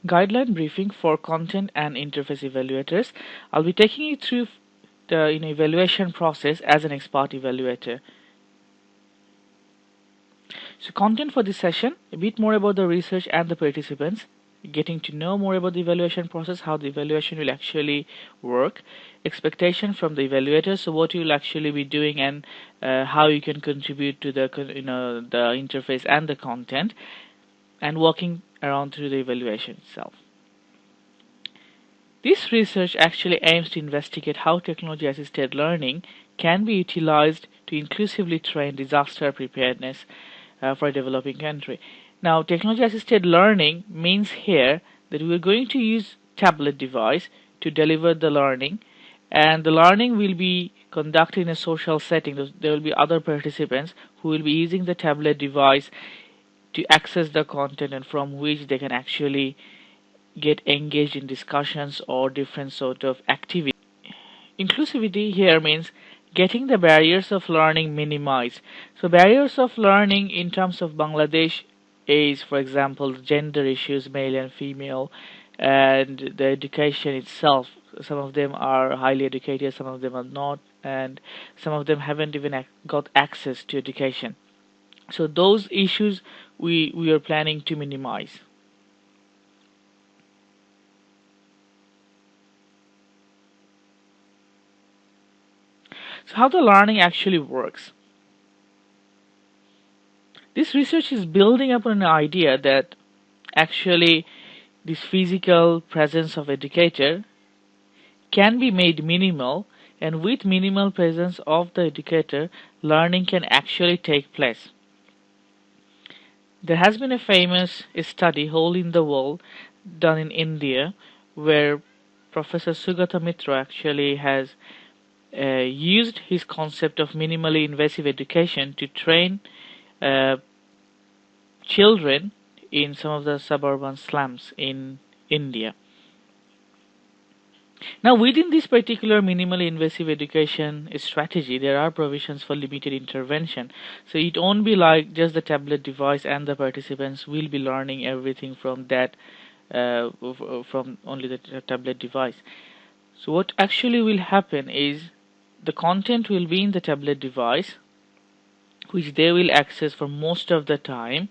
Guideline briefing for content and interface evaluators. I'll be taking you through the evaluation process as an expert evaluator. So content for this session, a bit more about the research and the participants, getting to know more about the evaluation process, how the evaluation will actually work, expectation from the evaluators, so what you will actually be doing and how you can contribute to the the interface and the content, and working around through the evaluation itself. This research actually aims to investigate how technology-assisted learning can be utilized to inclusively train disaster preparedness for a developing country. Now, technology-assisted learning means here that we're going to use tablet device to deliver the learning, and the learning will be conducted in a social setting. There will be other participants who will be using the tablet device to access the content and from which they can actually get engaged in discussions or different sort of activities. Inclusivity here means getting the barriers of learning minimized. So barriers of learning in terms of Bangladesh is, for example, gender issues, male and female, and the education itself. Some of them are highly educated, some of them are not, and some of them haven't even got access to education. So those issues we are planning to minimize. So how the learning actually works. This research is building upon an idea that actually this physical presence of educator can be made minimal, and with minimal presence of the educator, learning can actually take place. There has been a famous study, Hole in the Wall, done in India, where Professor Sugata Mitra actually has used his concept of minimally invasive education to train children in some of the suburban slums in India. Now, within this particular minimally invasive education strategy, there are provisions for limited intervention. So it won't be like just the tablet device and the participants will be learning everything from that, from only the tablet device. So what actually will happen is the content will be in the tablet device, which they will access for most of the time,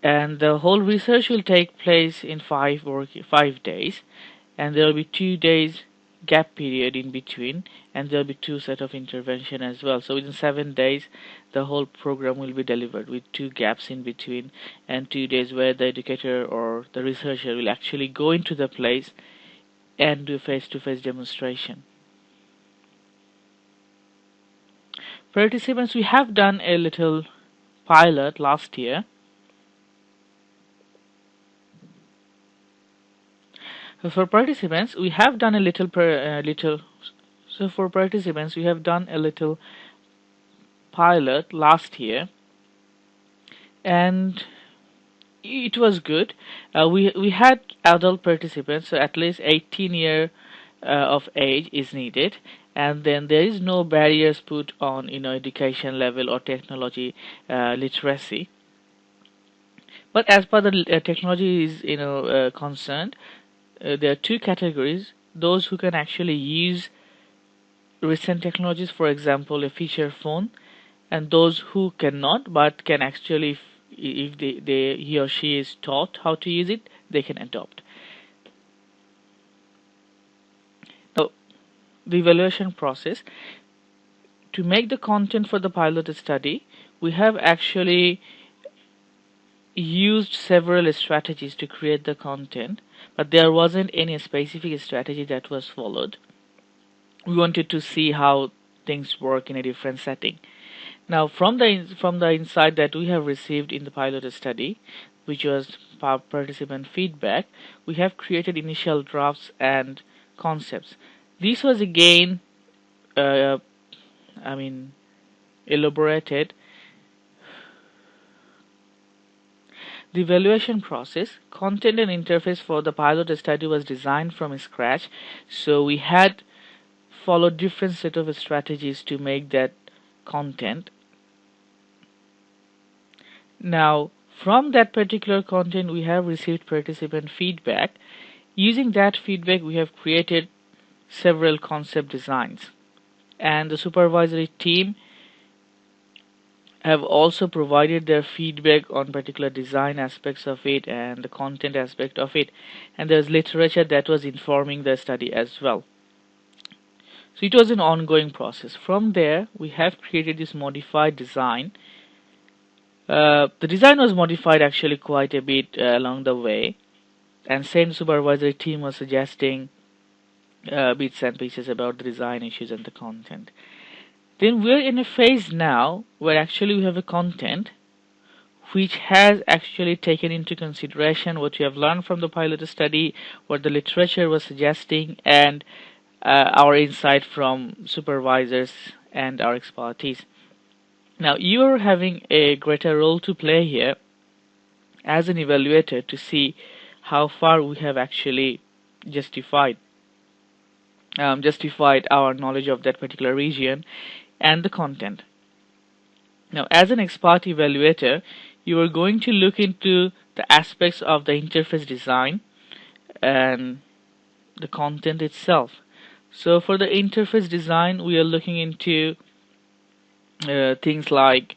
and the whole research will take place in 5 days, and there will be 2 days gap period in between, and there will be two set of intervention as well. So within 7 days the whole program will be delivered with two gaps in between, and 2 days where the educator or the researcher will actually go into the place and do face-to-face demonstration. Participants, we have done a little pilot last year. So for participants, we have done a little pilot last year, and it was good. We had adult participants, so at least 18 year of age is needed, and then there is no barriers put on education level or technology literacy. But as per the technology is concerned, there are two categories: those who can actually use recent technologies, for example a feature phone, and those who cannot but can actually, if he or she is taught how to use it, they can adopt. Now, the evaluation process. To make the content for the pilot study, we have actually used several strategies to create the content, but there wasn't any specific strategy that was followed. We wanted to see how things work in a different setting. Now, from the insight that we have received in the pilot study, which was participant feedback, we have created initial drafts and concepts. This was again, elaborated. The evaluation process, content and interface for the pilot study was designed from scratch, so we had followed different set of strategies to make that content. Now, From that particular content, we have received participant feedback. Using that feedback, we have created several concept designs, and the supervisory team have also provided their feedback on particular design aspects of it and the content aspect of it, and there's literature that was informing the study as well. So it was an ongoing process. From there, we have created this modified design. The design was modified actually quite a bit along the way, and same supervisory team was suggesting bits and pieces about the design issues and the content. Then we're in a phase now where actually we have a content which has actually taken into consideration what we have learned from the pilot study, what the literature was suggesting, and our insight from supervisors and our expertise. Now you're having a greater role to play here as an evaluator to see how far we have actually justified our knowledge of that particular region and the content. Now, as an expert evaluator, you are going to look into the aspects of the interface design and the content itself. So for the interface design, we are looking into things like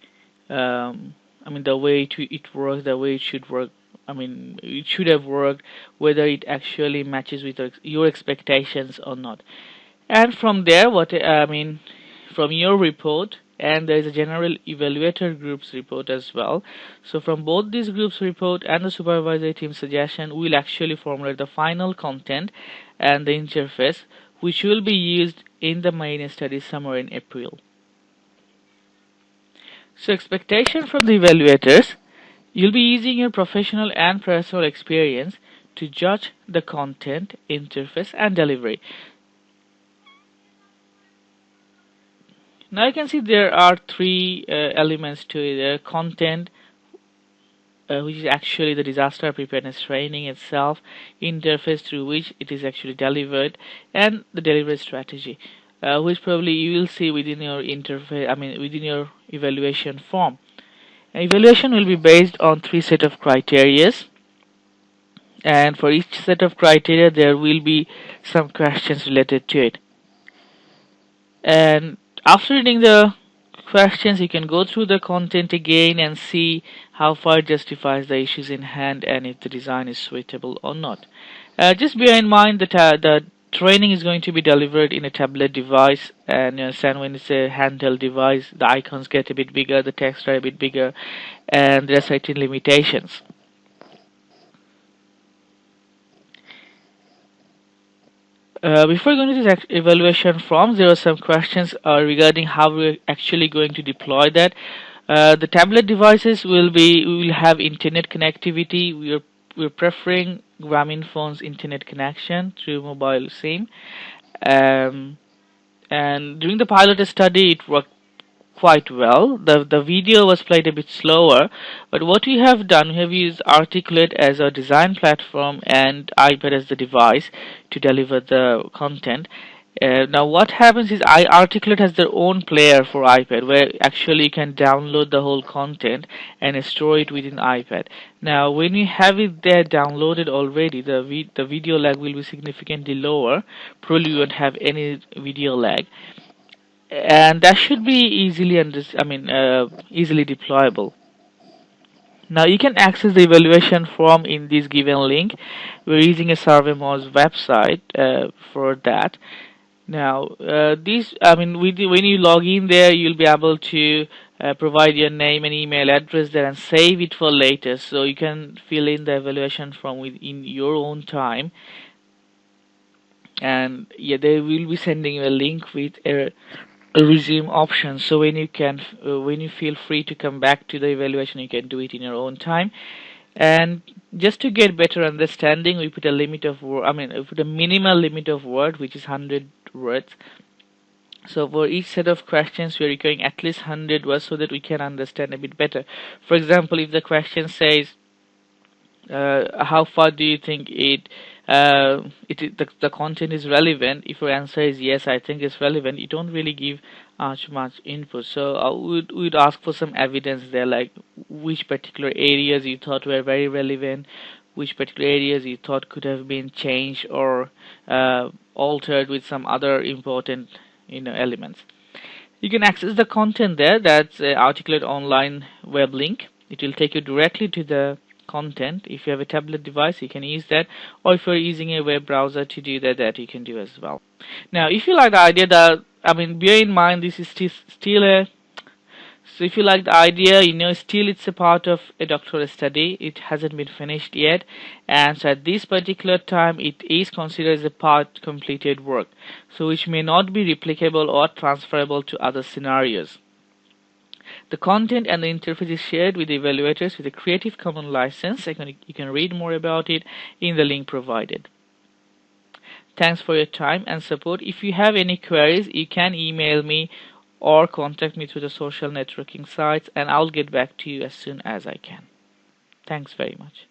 the way it works, the way it should work. It should have worked, whether it actually matches with your expectations or not. And from there, from your report, and there is a general evaluator group's report as well. So from both these groups' report and the supervisory team suggestion, we'll actually formulate the final content and the interface, which will be used in the main study somewhere in April. So expectation from the evaluators: you'll be using your professional and personal experience to judge the content, interface, and delivery. Now you can see there are three elements to it. The content, which is actually the disaster preparedness training itself, interface through which it is actually delivered, and the delivery strategy, which probably you will see within your within your evaluation form. Evaluation will be based on three set of criteria, and for each set of criteria there will be some questions related to it. And after reading the questions, you can go through the content again and see how far it justifies the issues in hand and if the design is suitable or not. Just bear in mind that the training is going to be delivered in a tablet device, and you understand when it's a handheld device, the icons get a bit bigger, the text are a bit bigger, and there are certain limitations. Before going to this evaluation forms, there are some questions regarding how we're actually going to deploy that. The tablet devices we will have internet connectivity. We're preferring Grameenphone's internet connection through mobile SIM. And during the pilot study, it worked quite well. The video was played a bit slower, but what we have done, we have used Articulate as our design platform and iPad as the device to deliver the content. Now what happens is Articulate has their own player for iPad, where actually you can download the whole content and store it within iPad. Now when you have it there downloaded already, the video lag will be significantly lower. Probably you won't have any video lag, and that should be easily easily deployable. Now you can access the evaluation form in this given link. We're using a SurveyMoz website for that. Now when you log in there, you'll be able to provide your name and email address there and save it for later, so you can fill in the evaluation form within your own time. And yeah, they will be sending you a link with a resume option, so when you feel free to come back to the evaluation, you can do it in your own time. And just to get better understanding, we put a limit of we put a minimal limit of word, which is 100 words. So for each set of questions, we are requiring at least 100 words so that we can understand a bit better. For example, if the question says how far do you think the content is relevant. If your answer is yes, I think it's relevant, you don't really give much input. So would ask for some evidence there, like which particular areas you thought were very relevant, which particular areas you thought could have been changed or altered with some other important elements. You can access the content there. That's Articulate online web link. It will take you directly to the content. If you have a tablet device, you can use that, or if you're using a web browser to do that you can do as well. Now, if you like the idea that, I mean, bear in mind this is still a so if you like the idea, still it's a part of a doctoral study. It hasn't been finished yet. And so at this particular time, it is considered as a part completed work. So which may not be replicable or transferable to other scenarios. The content and the interface is shared with the evaluators with a Creative Commons license. You can read more about it in the link provided. Thanks for your time and support. If you have any queries, you can email me or contact me through the social networking sites, and I'll get back to you as soon as I can. Thanks very much.